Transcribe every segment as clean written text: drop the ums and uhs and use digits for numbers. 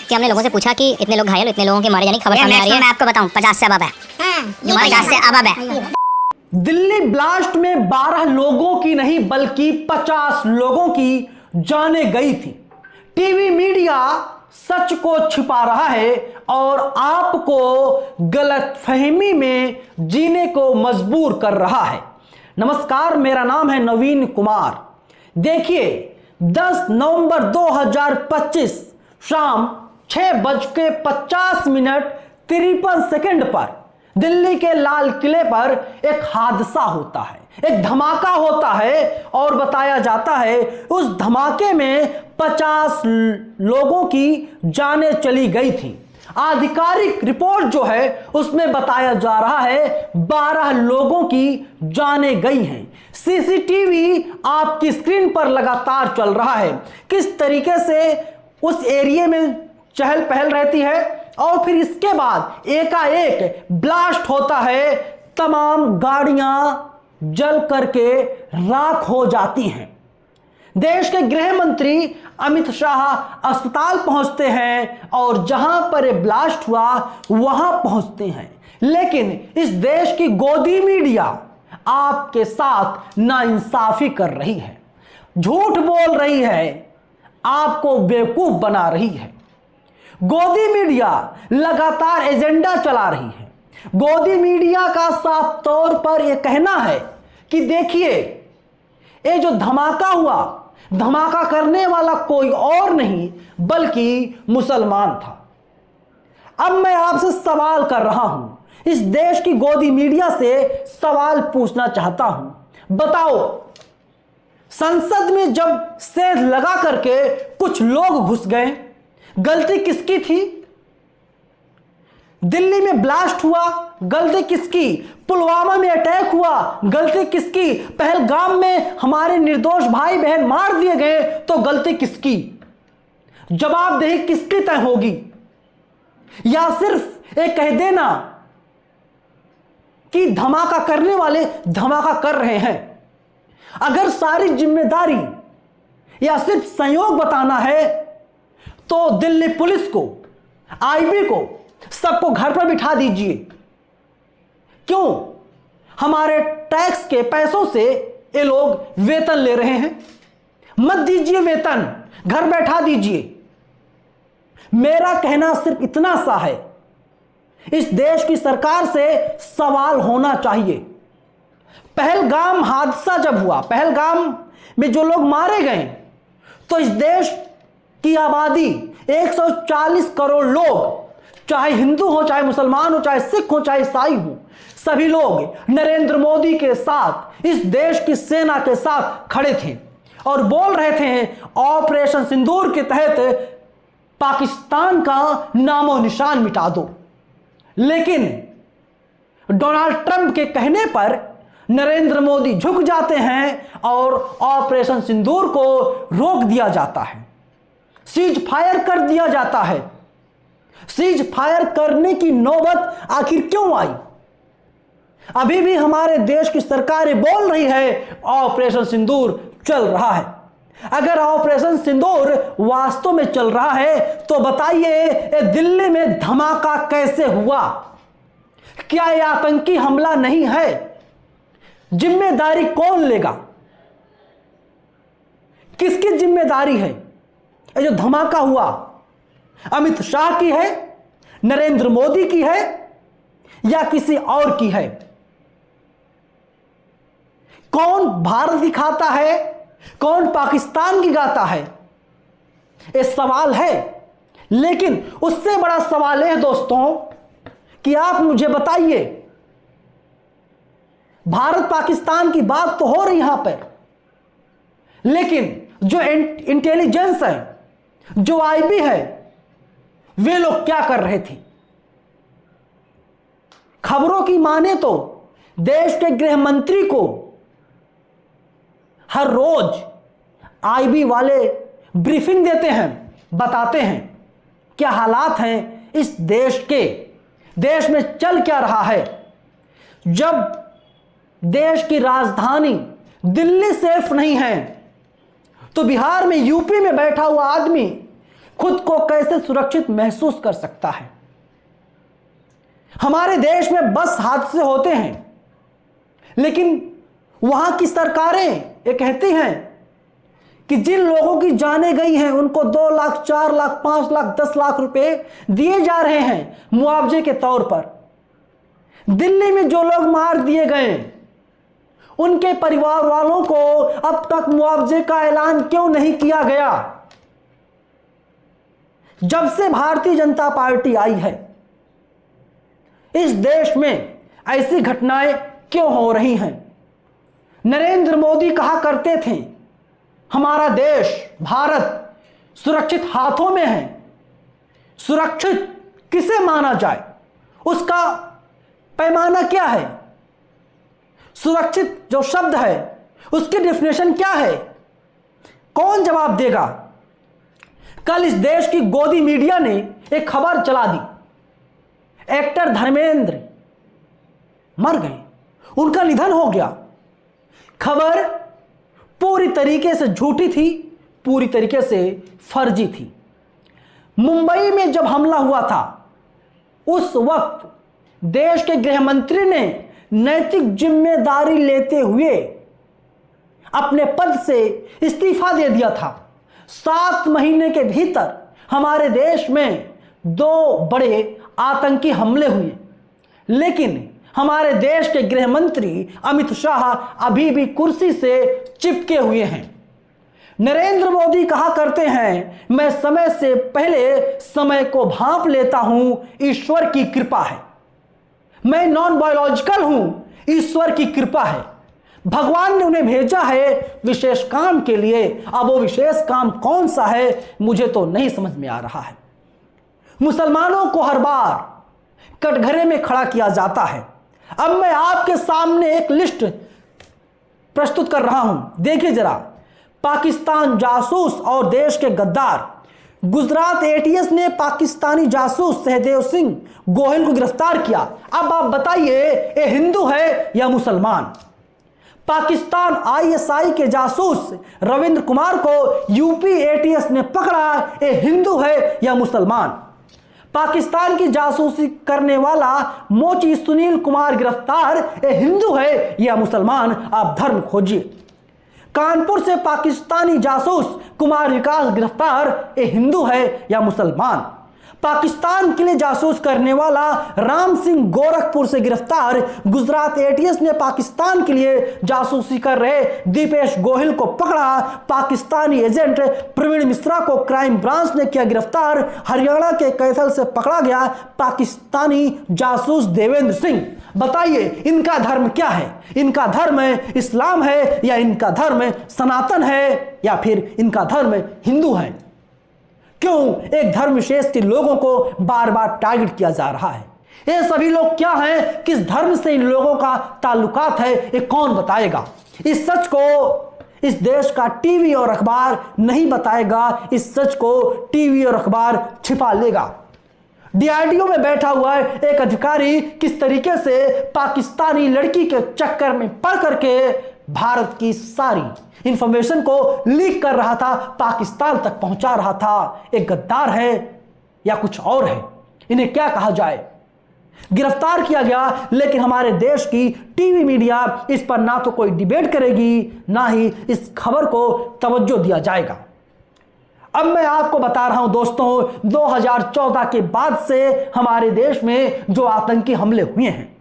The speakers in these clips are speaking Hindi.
कि हमने लोगों से पूछा कि इतने लोग घायल, इतने लोगों के मारे जाने की खबर सामने आ रही है। मैं आपको बताऊं 50 से अबव है। 50 से अबव है। दिल्ली ब्लास्ट में 12 लोगों की नहीं बल्कि 50 लोगों की जानें गई थी। टीवी मीडिया सच को छिपा रहा है और आपको गलतफहमी में जीने को मजबूर कर रहा है। नमस्कार, मेरा नाम है नवीन कुमार। देखिए, 10 नवंबर 2025 शाम 6:50 पर दिल्ली के लाल किले पर एक हादसा होता है, एक धमाका होता है और बताया जाता है उस धमाके में 50 लोगों की जानें चली गई थी। आधिकारिक रिपोर्ट जो है उसमें बताया जा रहा है 12 लोगों की जानें गई हैं। सीसीटीवी आपकी स्क्रीन पर लगातार चल रहा है, किस तरीके से उस एरिया में चहल पहल रहती है और फिर इसके बाद एकाएक ब्लास्ट होता है। तमाम गाड़ियां जल करके राख हो जाती हैं। देश के गृह मंत्री अमित शाह अस्पताल पहुंचते हैं और जहां पर ब्लास्ट हुआ वहां पहुंचते हैं, लेकिन इस देश की गोदी मीडिया आपके साथ नाइंसाफी कर रही है, झूठ बोल रही है, आपको बेवकूफ बना रही है। गोदी मीडिया लगातार एजेंडा चला रही है। गोदी मीडिया का साफ तौर पर यह कहना है कि देखिए, ये जो धमाका हुआ, धमाका करने वाला कोई और नहीं बल्कि मुसलमान था। अब मैं आपसे सवाल कर रहा हूं, इस देश की गोदी मीडिया से सवाल पूछना चाहता हूं। बताओ, संसद में जब सेज लगा करके कुछ लोग घुस गए, गलती किसकी थी? दिल्ली में ब्लास्ट हुआ, गलती किसकी? पुलवामा में अटैक हुआ, गलती किसकी? पहलगाम में हमारे निर्दोष भाई बहन मार दिए गए, तो गलती किसकी? जवाबदेही किसकी तय होगी? या सिर्फ एक कह देना कि धमाका करने वाले धमाका कर रहे हैं? अगर सारी जिम्मेदारी या सिर्फ संयोग बताना है तो दिल्ली पुलिस को, आईबी को, सबको घर पर बिठा दीजिए। क्यों? हमारे टैक्स के पैसों से ये लोग वेतन ले रहे हैं। मत दीजिए वेतन, घर बैठा दीजिए। मेरा कहना सिर्फ इतना सा है, इस देश की सरकार से सवाल होना चाहिए। पहलगाम हादसा जब हुआ, पहलगाम में जो लोग मारे गए, तो इस देश की आबादी 140 करोड़ लोग, चाहे हिंदू हो, चाहे मुसलमान हो, चाहे सिख हो, चाहे ईसाई हो, सभी लोग नरेंद्र मोदी के साथ, इस देश की सेना के साथ खड़े थे और बोल रहे थे ऑपरेशन सिंदूर के तहत पाकिस्तान का नामो निशान मिटा दो। लेकिन डोनाल्ड ट्रंप के कहने पर नरेंद्र मोदी झुक जाते हैं और ऑपरेशन सिंदूर को रोक दिया जाता है, सीज फायर कर दिया जाता है। सीज फायर करने की नौबत आखिर क्यों आई? अभी भी हमारे देश की सरकारें बोल रही है ऑपरेशन सिंदूर चल रहा है। अगर ऑपरेशन सिंदूर वास्तव में चल रहा है तो बताइए दिल्ली में धमाका कैसे हुआ? क्या यह आतंकी हमला नहीं है? जिम्मेदारी कौन लेगा? किसकी जिम्मेदारी है? ये जो धमाका हुआ अमित शाह की है, नरेंद्र मोदी की है या किसी और की है? कौन भारत की खाता है, कौन पाकिस्तान की गाता है? ये सवाल है। लेकिन उससे बड़ा सवाल है दोस्तों कि आप मुझे बताइए, भारत पाकिस्तान की बात तो हो रही यहां पर, लेकिन जो इंटेलिजेंस है, जो आईबी है, वे लोग क्या कर रहे थे? खबरों की माने तो देश के गृह मंत्री को हर रोज आईबी वाले ब्रीफिंग देते हैं, बताते हैं क्या हालात हैं इस देश के, देश में चल क्या रहा है। जब देश की राजधानी दिल्ली सेफ नहीं है तो बिहार में, यूपी में बैठा हुआ आदमी खुद को कैसे सुरक्षित महसूस कर सकता है। हमारे देश में बस हादसे होते हैं, लेकिन वहां की सरकारें ये कहती हैं कि जिन लोगों की जानें गई हैं उनको 2 लाख, 4 लाख, 5 लाख, 10 लाख रुपए दिए जा रहे हैं मुआवजे के तौर पर। दिल्ली में जो लोग मार दिए गए उनके परिवार वालों को अब तक मुआवजे का ऐलान क्यों नहीं किया गया? जब से भारतीय जनता पार्टी आई है इस देश में ऐसी घटनाएं क्यों हो रही हैं? नरेंद्र मोदी कहा करते थे हमारा देश भारत सुरक्षित हाथों में है। सुरक्षित किसे माना जाए, उसका पैमाना क्या है? सुरक्षित जो शब्द है उसकी डेफिनेशन क्या है? कौन जवाब देगा? कल इस देश की गोदी मीडिया ने एक खबर चला दी, एक्टर धर्मेंद्र मर गए, उनका निधन हो गया। खबर पूरी तरीके से झूठी थी, पूरी तरीके से फर्जी थी। मुंबई में जब हमला हुआ था उस वक्त देश के गृह मंत्री ने नैतिक जिम्मेदारी लेते हुए अपने पद से इस्तीफा दे दिया था। 7 महीने के भीतर हमारे देश में 2 बड़े आतंकी हमले हुए, लेकिन हमारे देश के गृह मंत्री अमित शाह अभी भी कुर्सी से चिपके हुए हैं। नरेंद्र मोदी कहा करते हैं मैं समय से पहले समय को भांप लेता हूं, ईश्वर की कृपा है। मैं नॉन बायोलॉजिकल हूं, ईश्वर की कृपा है। भगवान ने उन्हें भेजा है विशेष काम के लिए। अब वो विशेष काम कौन सा है मुझे तो नहीं समझ में आ रहा है। मुसलमानों को हर बार कटघरे में खड़ा किया जाता है। अब मैं आपके सामने एक लिस्ट प्रस्तुत कर रहा हूं, देखिए जरा। पाकिस्तान जासूस और देश के गद्दार। गुजरात एटीएस ने पाकिस्तानी जासूस सहदेव सिंह गोहिल को गिरफ्तार किया। अब आप बताइए ये हिंदू है या मुसलमान? पाकिस्तान आईएसआई के जासूस रविंद्र कुमार को यूपी एटीएस ने पकड़ा, ये हिंदू है या मुसलमान? पाकिस्तान की जासूसी करने वाला मोची सुनील कुमार गिरफ्तार, ये हिंदू है या मुसलमान? आप धर्म खोजिए। कानपुर से पाकिस्तानी जासूस कुमार विकास गिरफ्तार, ये हिंदू है या मुसलमान? पाकिस्तान के लिए जासूस करने वाला राम सिंह गोरखपुर से गिरफ्तार। गुजरात एटीएस ने पाकिस्तान के लिए जासूसी कर रहे दीपेश गोहिल को पकड़ा। पाकिस्तानी एजेंट प्रवीण मिश्रा को क्राइम ब्रांच ने किया गिरफ्तार। हरियाणा के कैथल से पकड़ा गया पाकिस्तानी जासूस देवेंद्र सिंह। बताइए इनका धर्म क्या है? इनका धर्म इस्लाम है या इनका धर्म सनातन है या फिर इनका धर्म हिंदू है? क्यों एक धर्म विशेष के लोगों को बार बार टारगेट किया जा रहा है? ये सभी लोग क्या हैं? किस धर्म से इन लोगों का ताल्लुकात है? ये कौन बताएगा? इस सच को इस देश का टीवी और अखबार नहीं बताएगा। इस सच को टीवी और अखबार छिपा लेगा। डीआरडीओ में बैठा हुआ है एक अधिकारी किस तरीके से पाकिस्तानी लड़की के चक्कर में पड़ करके भारत की सारी इंफॉर्मेशन को लीक कर रहा था, पाकिस्तान तक पहुंचा रहा था। एक गद्दार है या कुछ और है? इन्हें क्या कहा जाए? गिरफ्तार किया गया, लेकिन हमारे देश की टीवी मीडिया इस पर ना तो कोई डिबेट करेगी, ना ही इस खबर को तवज्जो दिया जाएगा। अब मैं आपको बता रहा हूं दोस्तों, 2014 के बाद से हमारे देश में जो आतंकी हमले हुए हैं,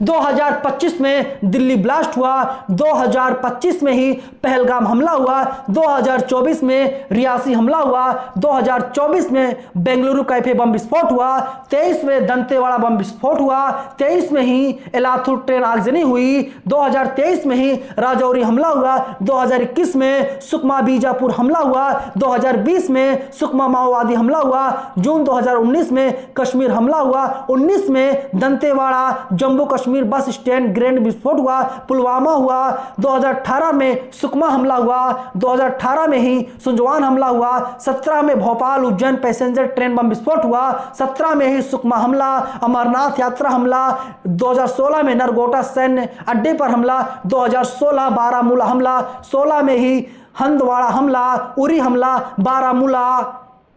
2025 में दिल्ली ब्लास्ट हुआ, 2025 में ही पहलगाम हमला हुआ, 2024 में रियासी हमला हुआ, 2024 में बेंगलुरु कैफे बम विस्फोट हुआ, 23 में दंतेवाड़ा बम विस्फोट हुआ, 23 में ही एलाथुर ट्रेन आगजनी हुई, 2023 में ही राजौरी हमला हुआ, 2021 में सुकमा बीजापुर हमला हुआ, 2020 में सुकमा माओवादी हमला हुआ, जून 2019 में कश्मीर हमला हुआ, 19 में Dantewada Jammu Kashmir bus stand grenade विस्फोट हुआ, पुलवामा हुआ, 2018 में सुकमा हमला हुआ, 2018 में ही सुंजवान हमला हुआ, 17 में भोपाल उज्जैन पैसेंजर ट्रेन बम विस्फोट हुआ, 17 में ही सुकमा हमला, अमरनाथ यात्रा हमला, 2016 में नरगोटा सैन्य अड्डे पर हमला, 2016 बारामूला हमला, 16 में ही हंदवाड़ा हमला, उरी हमला, बारामूला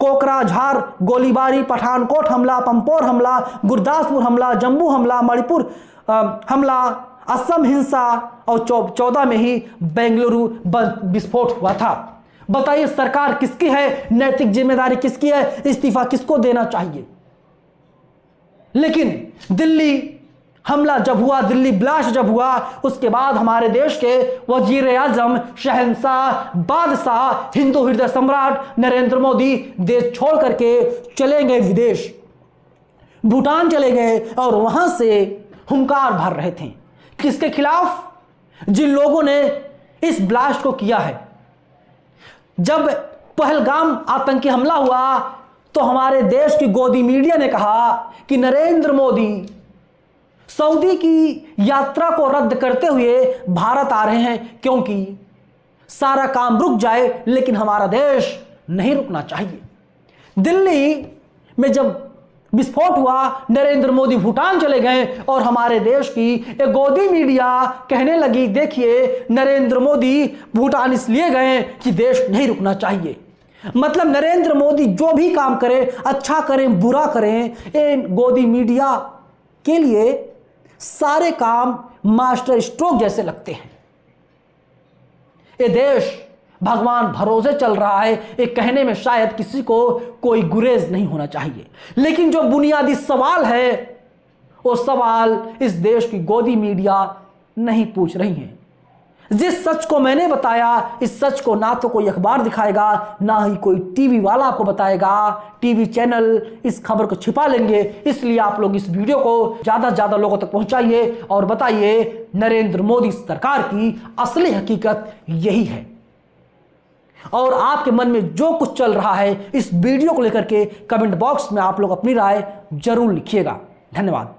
कोकराझार गोलीबारी, पठानकोट हमला, पंपोर हमला, गुरदासपुर हमला, जम्मू हमला, मणिपुर हमला, असम हिंसा और 14 में ही बेंगलुरु विस्फोट हुआ था। बताइए सरकार किसकी है, नैतिक जिम्मेदारी किसकी है, इस्तीफा किसको देना चाहिए। लेकिन दिल्ली हमला जब हुआ, दिल्ली ब्लास्ट जब हुआ, उसके बाद हमारे देश के वजीर आजम, शहंशाह, बादशाह, हिंदू हृदय सम्राट नरेंद्र मोदी देश छोड़ करके चले गए विदेश, भूटान चले गए और वहां से हुंकार भर रहे थे। किसके खिलाफ? जिन लोगों ने इस ब्लास्ट को किया है। जब पहलगाम आतंकी हमला हुआ तो हमारे देश की गोदी मीडिया ने कहा कि नरेंद्र मोदी सऊदी की यात्रा को रद्द करते हुए भारत आ रहे हैं क्योंकि सारा काम रुक जाए, लेकिन हमारा देश नहीं रुकना चाहिए। दिल्ली में जब विस्फोट हुआ, नरेंद्र मोदी भूटान चले गए और हमारे देश की एक गोदी मीडिया कहने लगी, देखिए नरेंद्र मोदी भूटान इसलिए गए कि देश नहीं रुकना चाहिए। मतलब नरेंद्र मोदी जो भी काम करें, अच्छा करें बुरा करें, इन गोदी मीडिया के लिए सारे काम मास्टर स्ट्रोक जैसे लगते हैं। ये देश भगवान भरोसे चल रहा है, ये कहने में शायद किसी को कोई गुरेज नहीं होना चाहिए। लेकिन जो बुनियादी सवाल है वो सवाल इस देश की गोदी मीडिया नहीं पूछ रही है। जिस सच को मैंने बताया, इस सच को ना तो कोई अखबार दिखाएगा, ना ही कोई टीवी वाला आपको बताएगा। टीवी चैनल इस खबर को छिपा लेंगे। इसलिए आप लोग इस वीडियो को ज्यादा से ज्यादा लोगों तक पहुंचाइए और बताइए नरेंद्र मोदी सरकार की असली हकीकत यही है। और आपके मन में जो कुछ चल रहा है इस वीडियो को लेकर के कमेंट बॉक्स में आप लोग अपनी राय जरूर लिखिएगा। धन्यवाद।